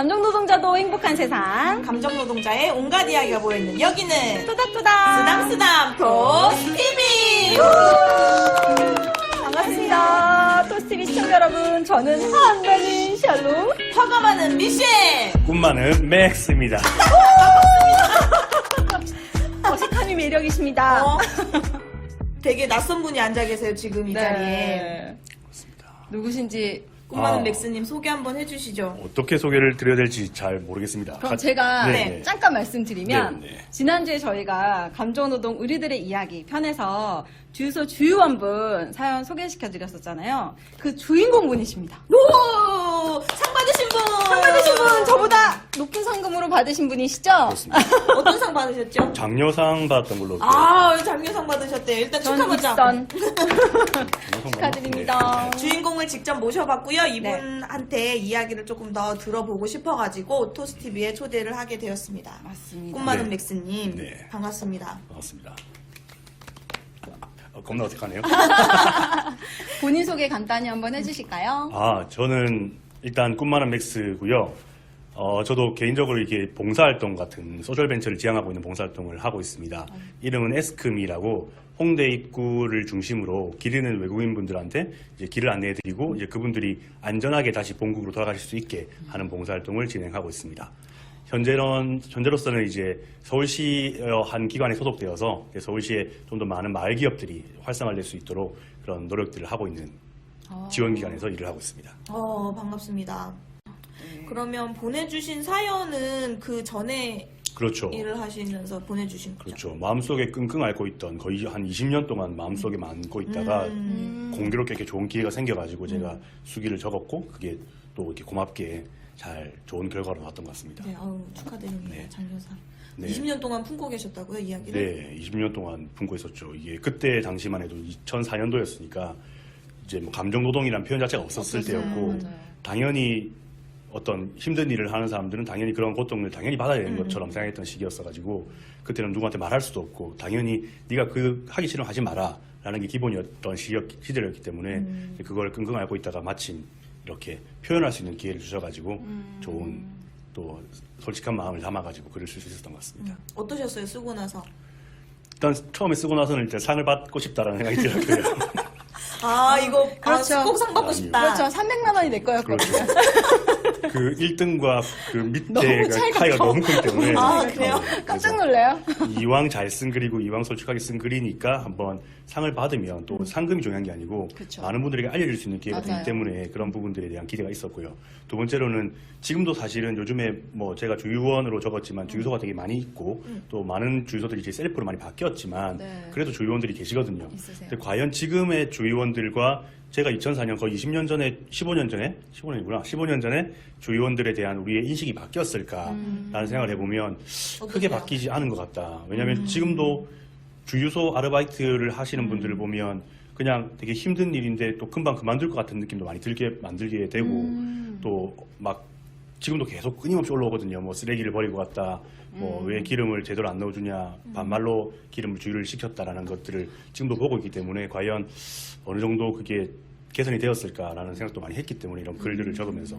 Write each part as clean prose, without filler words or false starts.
감정노동자도 행복한 세상. 감정노동자의 온갖 이야기가 모여있는 여기는 토닥토닥. 쓰담쓰담 토스TV! 반갑습니다. 토스TV 시청자 여러분. 저는 한나는 샬롯. 화가 많은 미셸! 꿈 많은 맥스입니다. 어색함이 매력이십니다. 되게 낯선 분이 앉아 계세요, 지금 이 자리에. 네. 누구신지. 꿈 많은 아. 맥스님 소개 한번 해주시죠. 어떻게 소개를 드려야 될지 잘 모르겠습니다. 그럼 제가 네. 잠깐 말씀드리면 네, 네. 지난주에 저희가 감정노동 의리들의 이야기 편에서 주유소 주유원분 사연 소개시켜드렸었잖아요. 그 주인공분이십니다. 오! 상 받으신 분! 상 받으신 분 저보다 높은 상금으로 받으신 분이시죠? 그렇습니다. 어떤 상 받으셨죠? 장려상 받았던 걸로. 아, 장려상 받으셨대요. 일단 전 축하받자. 입선 장려상 축하드립니다. 주인공을 직접 모셔봤고요. 이분한테 이야기를 조금 더 들어보고 싶어가지고 토스TV에 초대를 하게 되었습니다. 맞습니다. 꿈 많은 네. 맥스님 네. 반갑습니다. 반갑습니다. 겁나 어색하네요. 본인 소개 간단히 한번 해주실까요? 저는 일단 꿈 많은 맥스고요. 저도 개인적으로 이렇게 봉사활동 같은 소셜벤처를 지향하고 있는 봉사활동을 하고 있습니다. 이름은 에스크미라고 홍대 입구를 중심으로 길 잃는 외국인분들한테 이제 길을 안내해드리고 이제 그분들이 안전하게 다시 본국으로 돌아가실 수 있게 하는 봉사활동을 진행하고 있습니다. 현재로서는 이제 서울시 한 기관에 소속되어서 이제 서울시에 좀 더 많은 마을 기업들이 활성화될 수 있도록 그런 노력들을 하고 있는 지원기관에서 일을 하고 있습니다. 반갑습니다. 그러면 보내주신 사연은 그 전에 그렇죠. 일을 하시면서 보내주신 거죠? 그렇죠. 마음속에 끙끙 앓고 있던 거의 한 20년 동안 마음속에 안고 있다가 공교롭게 이렇게 좋은 기회가 생겨가지고 제가 수기를 적었고 그게 또 이렇게 고맙게 잘 좋은 결과로 나왔던 것 같습니다. 네, 축하드립니다. 네. 장려상. 네. 20년 동안 품고 계셨다고요, 이야기를? 네, 20년 동안 품고 있었죠. 이게 그때 당시만 해도 2004년도였으니까 이제 뭐 감정노동이라는 표현 자체가 없었을 때였고 맞아요. 당연히 어떤 힘든 일을 하는 사람들은 당연히 그런 고통을 당연히 받아야 되는 것처럼 생각했던 시기였어가지고 그때는 누구한테 말할 수도 없고 당연히 네가 그 하기 싫으면 하지 마라 라는 게 기본이었던 시절이었기 때문에 그걸 끙끙 앓고 있다가 마침 이렇게 표현할 수 있는 기회를 주셔가지고 좋은 또 솔직한 마음을 담아가지고 글을 쓸 수 있었던 것 같습니다. 어떠셨어요, 쓰고 나서? 일단 처음에 쓰고 나서는 일단 상을 받고 싶다라는 생각이 들었고요. 이거 그렇죠. 꼭 상 받고 싶다. 그렇죠. 300만 원이 내 거였거든요. 그 1등과 그 너무 밑에가 차이가 차이가 커. 너무 크기 때문에 그래요? 깜짝 놀래요. 이왕 잘 쓴 글이고 이왕 솔직하게 쓴 글이니까 한번 상을 받으면 또 상금이 중요한 게 아니고 그쵸. 많은 분들에게 알려줄 수 있는 기회가 맞아요. 되기 때문에 그런 부분들에 대한 기대가 있었고요. 두 번째로는 지금도 사실은 요즘에 뭐 제가 주유원으로 적었지만 주유소가 되게 많이 있고 또 많은 주유소들이 이제 셀프로 많이 바뀌었지만 네. 그래도 주유원들이 계시거든요. 있으세요. 근데 과연 지금의 주유원들과 제가 2004년 거의 20년 전에 15년 전에 주유원들에 대한 우리의 인식이 바뀌었을까라는 생각을 해보면 크게 어떠세요? 바뀌지 않은 것 같다. 왜냐하면 지금도 주유소 아르바이트를 하시는 분들을 보면 그냥 되게 힘든 일인데 또 금방 그만둘 것 같은 느낌도 많이 만들게 되고 또 막 지금도 계속 끊임없이 올라오거든요. 뭐 쓰레기를 버리고 갔다. 뭐 왜 기름을 제대로 안 넣어주냐. 반말로 기름을 주유를 시켰다라는 것들을 지금도 보고 있기 때문에 과연 어느 정도 그게 개선이 되었을까라는 생각도 많이 했기 때문에 이런 글들을 적으면서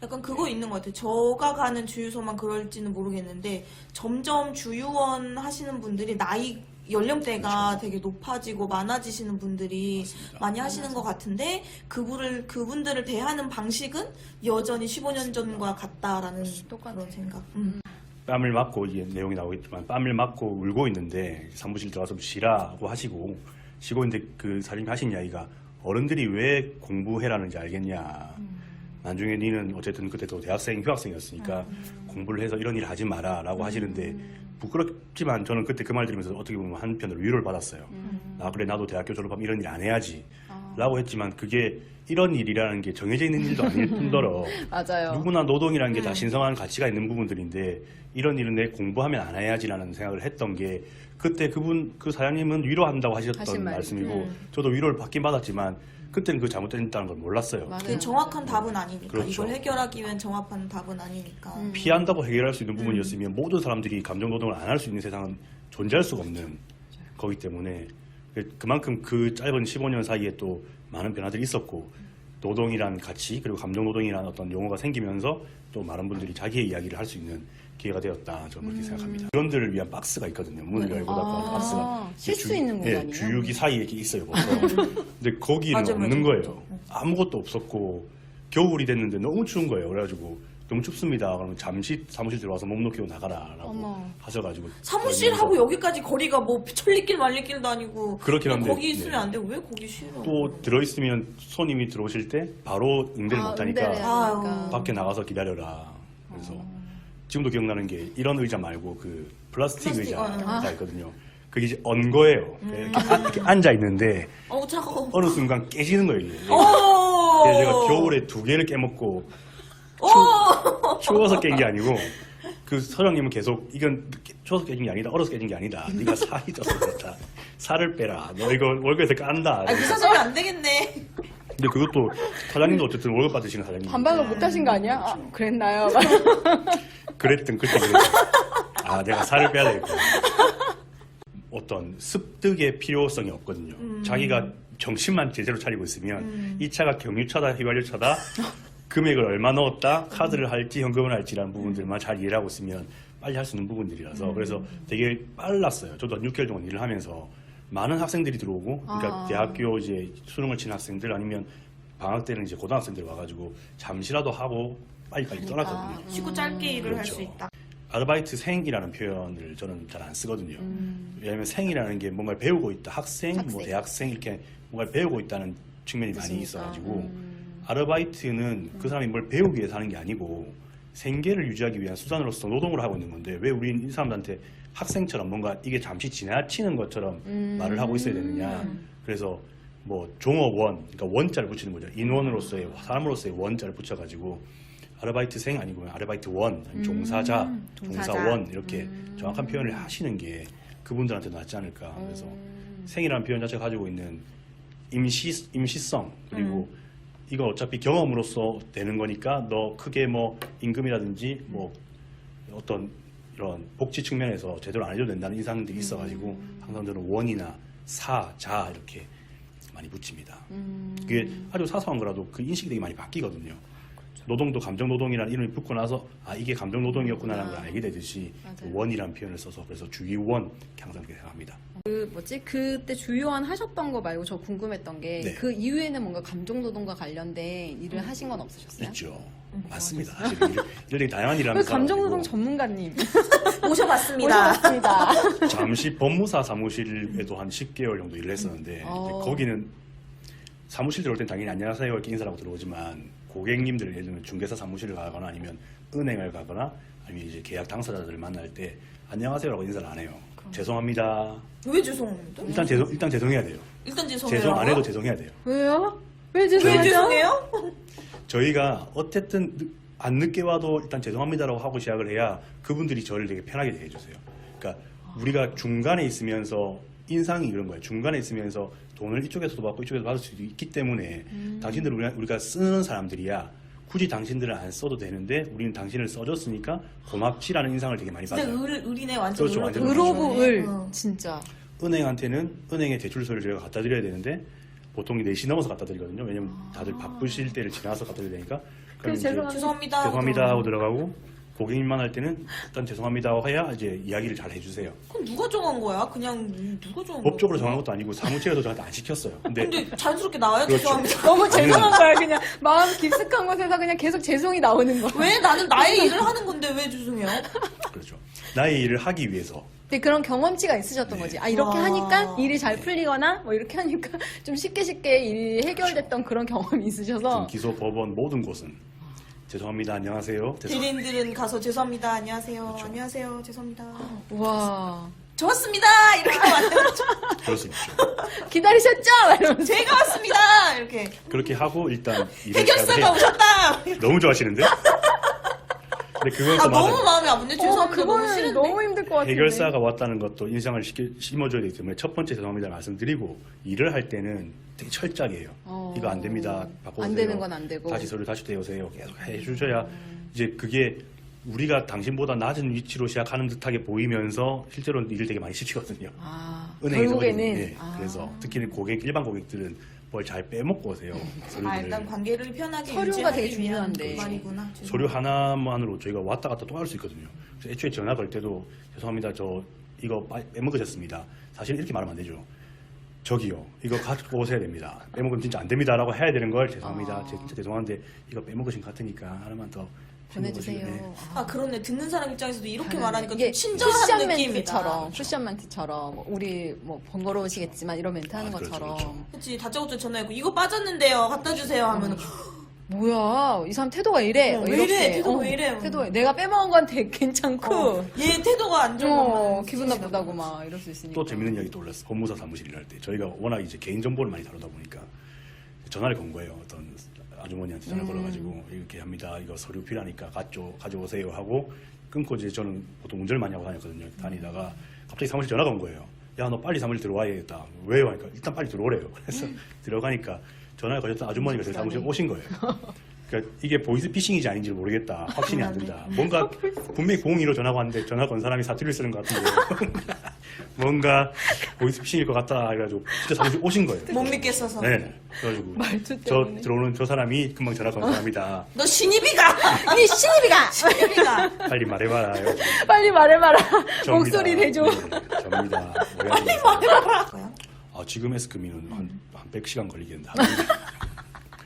약간 그거 있는 것 같아요. 저가 가는 주유소만 그럴지는 모르겠는데 점점 주유원 하시는 분들이 연령대가 되게 높아지고 많아지시는 분들이 많이 하시는 것 같은데 그분들을 대하는 방식은 여전히 15년 전과 같다라는 그런 생각. 뺨을 맞고 이게 내용이 나오겠지만 뺨을 맞고 울고 있는데 사무실 들어가서 쉬라고 하시고 쉬고 있는데 그 사장님이 하신 이야기가 어른들이 왜 공부해라는지 알겠냐. 나중에 니는 어쨌든 그때도 대학생, 휴학생이었으니까 공부를 해서 이런 일을 하지 마라 라고 하시는데 부끄럽지만 저는 그때 그 말 들으면서 어떻게 보면 한편으로 위로를 받았어요. 그래 나도 대학교 졸업하면 이런 일 안 해야지 라고 했지만 그게 이런 일이라는 게 정해져 있는 일도 아닐 뿐더러 맞아요. 누구나 노동이라는 게 다 신성한 가치가 있는 부분들인데 이런 일은 내 공부하면 안 해야지라는 생각을 했던 게 그때 그 사장님은 위로한다고 하셨던 하신 말씀이고 저도 위로를 받긴 받았지만 그때는 그 잘못됐다는 걸 몰랐어요. 맞아요. 그게 정확한 답은 아니니까. 그렇죠. 이걸 해결하기 위한 정확한 답은 아니니까. 피한다고 해결할 수 있는 부분이었으면 모든 사람들이 감정노동을 안 할 수 있는 세상은 존재할 수가 없는 거기 때문에 그만큼 그 짧은 15년 사이에 또 많은 변화들이 있었고 노동이란 가치 그리고 감정 노동이란 어떤 용어가 생기면서 또 많은 분들이 자기의 이야기를 할 수 있는 기회가 되었다. 저는 그렇게 생각합니다. 직원들을 위한 박스가 있거든요. 문을 열고 닫고 박스가 쉴 수 있는 공간이요? 주유기 사이에 이렇게 있어요. 보통. 근데 거기는 맞아, 없는 맞아, 거예요. 아무것도 없었고 겨울이 됐는데 너무 추운 거예요. 그래가지고 너무 춥습니다. 그러면 잠시 사무실 들어와서 몸 녹이고 나가라라고 어머. 하셔가지고 사무실하고 여기까지 거리가 뭐 천리길 말리길도 아니고 그렇긴 한데, 거기 있으면 네. 안 되고 왜 거기 쉬러? 또 들어있으면 손님이 들어오실 때 바로 응대를 못하니까 응대를 밖에 나가서 기다려라. 그래서 지금도 기억나는 게 이런 의자 말고 그 플라스틱 의자가 있거든요. 그게 이제 언 거예요. 이렇게 앉아 있는데 어우 차가워. 어느 순간 깨지는 거예요. 이게. 오. 그래서 제가 겨울에 2개를 깨먹고 추워서 깬 게 아니고 그 서장님은 계속 이건 추워서 깨진 게 아니다. 얼어서 깨진 게 아니다. 네가 살이 쪄서 그렇다. 살을 빼라. 너 이거 월급에서 깐다. 아 무슨 소리 안 되겠네. 근데 그것도 사장님도 어쨌든 월급 받으시는 사장님. 반박을 못 하신 거 아니야? 아, 그랬나요? 그때 그랬죠. 아 내가 살을 빼야 되겠구나. 어떤 습득의 필요성이 없거든요. 자기가 정신만 제대로 차리고 있으면 이 차가 경유차다 휘발유차다 금액을 얼마 넣었다 카드를 할지 현금을 할지라는 부분들만 잘 이해를 하고 있으면 빨리 할 수 있는 부분들이라서 그래서 되게 빨랐어요. 저도 한 6개월 동안 일을 하면서 많은 학생들이 들어오고 그러니까 대학교 이제 수능을 치는 학생들 아니면 방학 때는 이제 고등학생들 와가지고 잠시라도 하고 빨리빨리 떠났거든요. 쉬고 짧게 일을 할 그렇죠. 수 있다. 아르바이트생이라는 표현을 저는 잘 안 쓰거든요. 왜냐하면 생이라는 게 뭔가를 배우고 있다. 학생, 뭐 대학생 이렇게 뭔가를 배우고 있다는 측면이 많이 있어가지고 아르바이트는 그 사람이 뭘 배우기 위해서 하는 게 아니고 생계를 유지하기 위한 수단으로서 노동을 하고 있는 건데 왜 우리 이 사람들한테 학생처럼 뭔가 이게 잠시 지나치는 것처럼 말을 하고 있어야 되느냐. 그래서 뭐 종업원, 그러니까 원자를 붙이는 거죠. 인원으로서의 사람으로서의 원자를 붙여가지고 아르바이트생 아니고 아르바이트원, 종사자, 종사원 이렇게 정확한 표현을 하시는 게 그분들한테 낫지 않을까. 그래서 생이라는 표현 자체가 가지고 있는 임시성 그리고 이거 어차피 경험으로서 되는 거니까 너 크게 뭐 임금이라든지 뭐 어떤 이런 복지 측면에서 제대로 안 해줘도 된다는 인상들이 있어가지고 항상 저는 원이나 사, 자 이렇게 많이 붙입니다. 그게 아주 사소한 거라도 그 인식이 되게 많이 바뀌거든요. 노동도 감정노동이라는 이름이 붙고 나서 아 이게 감정노동이었구나라는 걸 알게 되듯이 그 원이라는 표현을 써서 그래서 주의원 항상 그렇게 생각합니다. 그때 주요한 하셨던 거 말고 저 궁금했던 게 네. 그 이후에는 뭔가 감정노동과 관련된 일을 하신 건 없으셨어요? 있죠. 맞습니다. 사실 이런 되게 다양한 일을 왜 하면서 감정노동 전문가님 모셔봤습니다. 모셔봤습니다. 잠시 법무사 사무실에도 한 10개월 정도 일을 했었는데 이제 거기는 사무실 들어올 땐 당연히 안녕하세요 이렇게 인사를 하고 들어오지만 고객님들 예를 들면 중개사 사무실을 가거나 아니면 은행을 가거나 아니면 이제 계약 당사자들을 만날 때 안녕하세요라고 인사를 안 해요. 죄송합니다. 왜 죄송합니다? 일단 죄송해야 돼요. 일단 죄송해요. 죄송 안 해도 죄송해야 돼요. 왜요? 왜 왜 죄송하죠? 죄송해요? 저희가 어쨌든 안 늦게 와도 일단 죄송합니다라고 하고 시작을 해야 그분들이 저를 되게 편하게 대해주세요. 그러니까 우리가 중간에 있으면서 인상이 이런 거예요. 중간에 있으면서 돈을 이쪽에서도 받고 이쪽에서 받을 수도 있기 때문에 당신들 우리가 쓰는 사람들이야 굳이 당신들은 안 써도 되는데 우리는 당신을 써줬으니까 고맙지라는 인상을 되게 많이 진짜 받아요. 을이네 완전. 그렇죠, 완전 을 오브 을 어. 진짜 은행한테는 은행의 대출서를 저희가 갖다 드려야 되는데 보통 4시 넘어서 갖다 드리거든요. 왜냐면 다들 바쁘실 때를 지나서 갖다 드려야 되니까. 그럼 이제 죄송합니다. 죄송합니다 하고 들어가고 고객님만 할 때는 일단 죄송합니다 하고 해야 이제 이야기를 잘 해주세요. 그럼 누가 정한 거야? 그냥 누가 정한 거야? 법적으로 정한 것도 아니고 사무실에서 저한테 안 시켰어요. 근데 근데 자연스럽게 나와요? 그렇죠. 죄송합니다. 너무 죄송한 거야. 그냥 마음 깊숙한 곳에서 그냥 계속 죄송이 나오는 거. 왜 나는 나의 일을 하는 건데 왜 죄송해요? 그렇죠. 나의 일을 하기 위해서 근데 그런 경험치가 있으셨던 거지. 아 이렇게 와. 하니까 일이 잘 풀리거나 뭐 이렇게 하니까 좀 쉽게 일이 해결됐던 그런 경험이 있으셔서 기소, 법원 모든 곳은 죄송합니다, 안녕하세요. 대리인들은 가서 죄송합니다. 안녕하세요. 그렇죠. 안녕하세요. 죄송합니다. 와 좋았습니다. 이렇게 만들어. 그럴 수 있죠. 기다리셨죠? 이러면서 제가 왔습니다. 이렇게 그렇게 하고 일단 일을 해결사가 시작을 해요. 오셨다. 너무 좋아하시는데? 근데 그건 아 또 맞아요. 너무 마음이 아픈데 죄송합니다. 너무 그거는 싫은데. 너무 힘들 것 같은데. 해결사가 왔다는 것도 인상을 심어줘야 되기 때문에 첫 번째 죄송합니다 말씀드리고 일을 할 때는 되게 철저하게 해요. 이거 안 됩니다. 바꿔주세요. 안 되는 건 안 되고. 다시 서류 다시 떼오세요. 계속 해주셔야 이제 그게 우리가 당신보다 낮은 위치로 시작하는 듯하게 보이면서 실제로는 일을 되게 많이 시키거든요. 아, 은행에서 결국에는 네, 그래서 특히 일반 고객들은 뭘 잘 빼먹고 오세요. 서류들을. 일단 관계를 편하게 서류가 유지하기 되게 위한 중요한데. 말이구나. 서류 하나만으로 저희가 왔다 갔다 또 할 수 있거든요. 그래서 애초에 전화 걸 때도 죄송합니다. 저 이거 빼먹으셨습니다. 사실 이렇게 말하면 안 되죠. 저기요. 이거 갖고 오셔야 됩니다. 빼먹으면 진짜 안 됩니다. 라고 해야 되는 걸 죄송합니다. 진짜 죄송한데 이거 빼먹으신 것 같으니까 하나만 더 보내주세요. 네. 그러네. 듣는 사람 입장에서도 이렇게 당연히. 말하니까 이게 좀 친절한 쿠션 느낌이다. 멘트처럼 쿠션 멘트처럼 우리 뭐 번거로우시겠지만 이런 멘트 하는 그렇죠, 것처럼 그렇죠. 그치, 다짜고짜 전화하고 이거 빠졌는데요. 갖다 주세요 하면 뭐야 이 사람 태도가 이래 왜 이렇게. 이래? 태도가 왜 이래? 태도가 내가 빼먹은 건 되게 괜찮고 얘 태도가 안 좋은 것만 기분 나쁘다고 막 이럴 수 있으니까 또 재밌는 이야기 떠올랐어. 법무사 사무실 일할 때 저희가 워낙 이제 개인 정보를 많이 다루다 보니까 전화를 건 거예요. 어떤 아주머니한테 전화 걸어가지고 이렇게 합니다. 이거 서류 필요하니까 가져오세요 하고 끊고 이제 저는 보통 운전을 많이 하고 다녔거든요. 다니다가 갑자기 사무실 전화가 온 거예요. 야, 너 빨리 사무실 들어와야겠다. 왜요? 하니까 일단 빨리 들어오래요. 그래서 들어가니까 전화를 거셨던 아주머니가 저희 사무실에 오신 거예요. 그러니까 이게 보이스피싱인지 아닌지 모르겠다. 확신이 안 든다. 뭔가 분명히 02로 전화가 왔는데 전화 건 사람이 사투리를 쓰는 것 같은데 뭔가 보이스피싱일 것 같다 해가지고 진짜 사무실 오신 거예요. 못 믿겠어서. 네. 그래가지고 말투 저 때문에. 들어오는 저 사람이 금방 전화 건 사람이다. 너 신입이가! 니 신입이가 신입이가! 빨리 말해봐라. 해가지고 빨리 말해봐라 접니다. 목소리 대줘 네, 접니다. 빨리 말해봐라. 지금 에스크미는 한 100시간 걸리겠는데.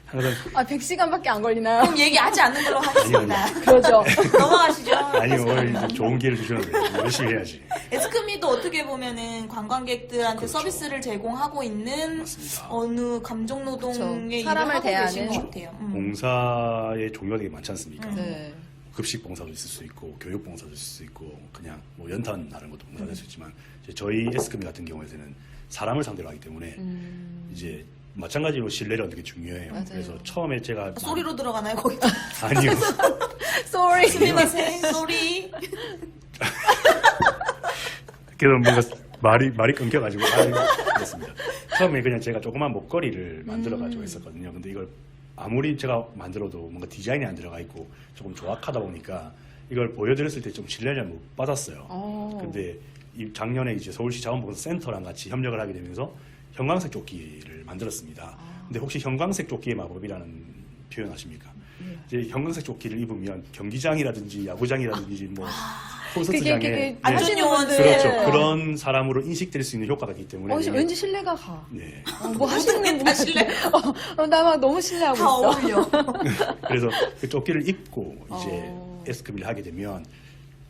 항상 100시간밖에 안 걸리나요? 그럼 얘기하지 않는 걸로 하겠습니다. 그러죠 넘어가시죠. 아니요, 오늘 좋은 기회를 주셨는데 열심히 해야지. 에스크미도 어떻게 보면은 관광객들한테 그렇죠. 서비스를 제공하고 있는 맞습니다. 어느 감정노동의 그렇죠. 사람을 일을 하고 계신 대하는. 것 같아요. 봉사의 종류가 되게 많지 않습니까? 네. 급식 봉사도 있을 수 있고 교육 봉사도 있을 수 있고 그냥 뭐 연탄 나는 것도 봉사가 될 수 있지만 이제 저희 에스크미 같은 경우에는 사람을 상대로 하기 때문에 이제 마찬가지로 신뢰가 되게 중요해요. 맞아요. 그래서 처음에 제가 소리로 들어가나요, 거기? 아니요. Sorry 스미마셍, 소리. 그래서 뭔가 말이 끊겨가지고 그랬습니다. 처음에 그냥 제가 조그만 목걸이를 만들어가지고 했었거든요. 근데 이걸 아무리 제가 만들어도 뭔가 디자인이 안 들어가 있고 조금 조악하다 보니까 이걸 보여드렸을 때 좀 신뢰를 못 받았어요. 근데 작년에 이제 서울시 자원봉사센터랑 같이 협력을 하게 되면서 형광색 조끼를 만들었습니다. 근데 혹시 형광색 조끼의 마법이라는 표현 아십니까? 이제 형광색 조끼를 입으면 경기장이라든지 야구장이라든지 뭐 콘서트장에 그게 안전 요원들. 그렇죠. 그런 사람으로 인식될 수 있는 효과가 있기 때문에 왠지 신뢰가 가. 네. 뭐 하시는 분 다 신뢰. 나 막 너무 신뢰하고 다 있어. 어울려. 그래서 그 조끼를 입고 이제 에스크비를 하게 되면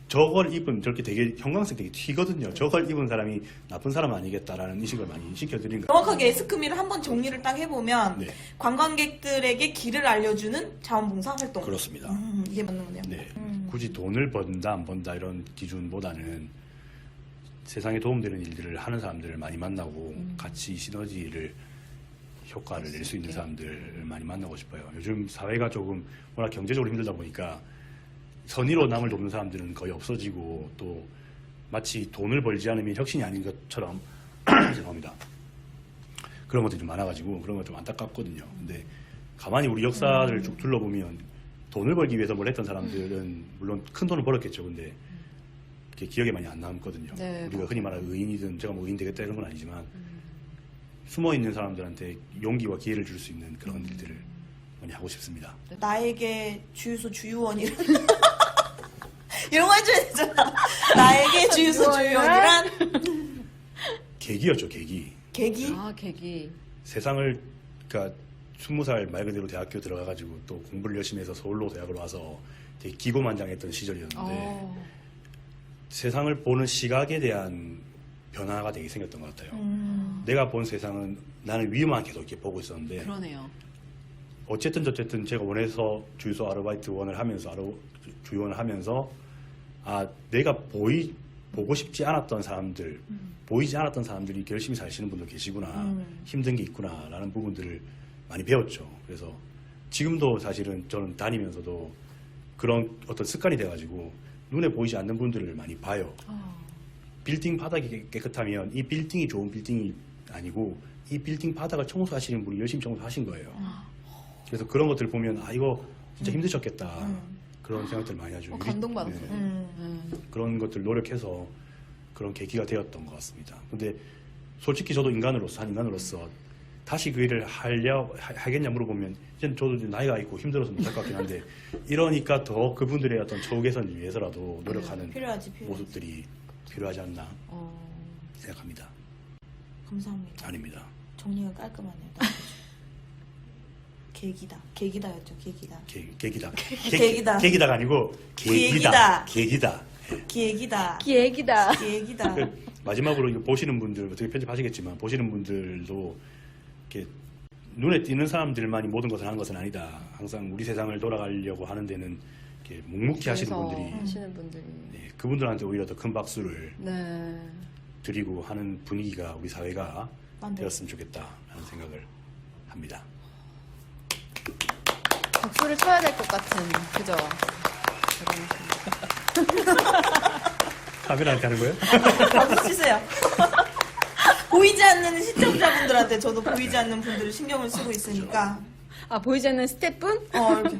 저걸 입은 저렇게 되게 형광색 되게 튀거든요. 저걸 입은 사람이 나쁜 사람 아니겠다라는 인식을 많이 시켜드린 거예요. 정확하게 에스크미를 한번 정리를 딱 해보면 네. 관광객들에게 길을 알려주는 자원봉사 활동. 그렇습니다. 이게 맞는 거네요. 네. 굳이 돈을 번다 안 번다 이런 기준보다는 세상에 도움되는 일들을 하는 사람들을 많이 만나고 같이 시너지를 효과를 낼 수 있는 사람들을 많이 만나고 싶어요. 요즘 사회가 조금 워낙 경제적으로 힘들다 보니까 선의로 남을 돕는 사람들은 거의 없어지고 또 마치 돈을 벌지 않으면 혁신이 아닌 것처럼 죄송합니다. 그런 것들이 좀 많아가지고 그런 건 좀 안타깝거든요. 근데 가만히 우리 역사를 쭉 둘러보면 돈을 벌기 위해서 뭘 했던 사람들은 물론 큰 돈을 벌었겠죠. 근데 그게 기억에 많이 안 남거든요. 네, 우리가 흔히 말하는 의인이든 제가 뭐 의인 되겠다 이런 건 아니지만 숨어 있는 사람들한테 용기와 기회를 줄 수 있는 그런 일들을 많이 하고 싶습니다. 나에게 주유소 주유원 이런 이런 거 해줘야 되잖아. 나에게 주유소 주유원이란 계기였죠, 계기. 계기. 계기. 세상을 그러니까 20살 말 그대로 대학교 들어가가지고 또 공부를 열심히 해서 서울로 대학을 와서 되게 기고만장했던 시절이었는데 세상을 보는 시각에 대한 변화가 되게 생겼던 것 같아요. 내가 본 세상은 나는 위만 계속 이렇게 보고 있었는데 그러네요. 어쨌든 저쨌든 제가 원해서 주유소 아르바이트원을 하면서 주유원을 하면서 내가 보고 싶지 않았던 사람들, 보이지 않았던 사람들이 이렇게 열심히 사시는 분들 계시구나, 힘든 게 있구나라는 부분들을 많이 배웠죠. 그래서 지금도 사실은 저는 다니면서도 그런 어떤 습관이 돼가지고 눈에 보이지 않는 분들을 많이 봐요. 빌딩 바닥이 깨끗하면 이 빌딩이 좋은 빌딩이 아니고 이 빌딩 바닥을 청소하시는 분이 열심히 청소하신 거예요. 그래서 그런 것들을 보면 이거 진짜 힘드셨겠다. 그런 생각들을 많이 하죠. 감동받았어요. 그런 것들 노력해서 그런 계기가 되었던 것 같습니다. 근데 솔직히 저도 한 인간으로서 다시 그 일을 하겠냐 물어보면 이제 저도 이제 나이가 있고 힘들어서 못할 것 같긴 한데 이러니까 더 그분들의 어떤 처우 개선을 위해서라도 노력하는 필요하지. 모습들이 필요하지 않나 생각합니다. 감사합니다. 아닙니다. 정리가 깔끔하네요. 계기다. 계기다였죠. 계기다. 계기다. 계기다. 계기다가 아니고 계기다. 계기다. 계기다. 기획이다. 계기다. 그 마지막으로 이거 보시는 분들 어떻게 편집하시겠지만 보시는 분들도 이렇게 눈에 띄는 사람들만이 모든 것을 하는 것은 아니다. 항상 우리 세상을 돌아가려고 하는 데는 이렇게 묵묵히 하시는 그래서 분들이 하시는 분들이. 네, 그분들한테 오히려 더 큰 박수를 네. 드리고 하는 분위기가 우리 사회가 만들었습니다. 되었으면 좋겠다라는 생각을 합니다. 박수를 쳐야 될 것 같은, 그죠? 카메라한테 하는 거예요? 박수 치세요. 보이지 않는 시청자분들한테 저도 보이지 않는 분들을 신경을 쓰고 있으니까. 아, 보이지 않는 스태프분? 이렇게.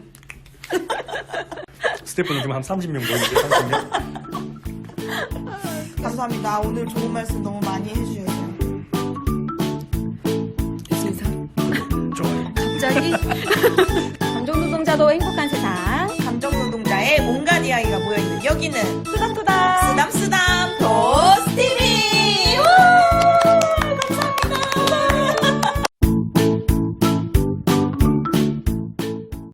스태프는 지금 한 30명 보이는데 30명? 감사합니다. 오늘 좋은 말씀 너무 많이 해주셔서. 세상. 좋아요. 갑자기. 감정노동자도 행복한 세상. 감정노동자의 온갖 이야기가 모여있는 여기는 쓰담쓰담. 쓰담쓰담 도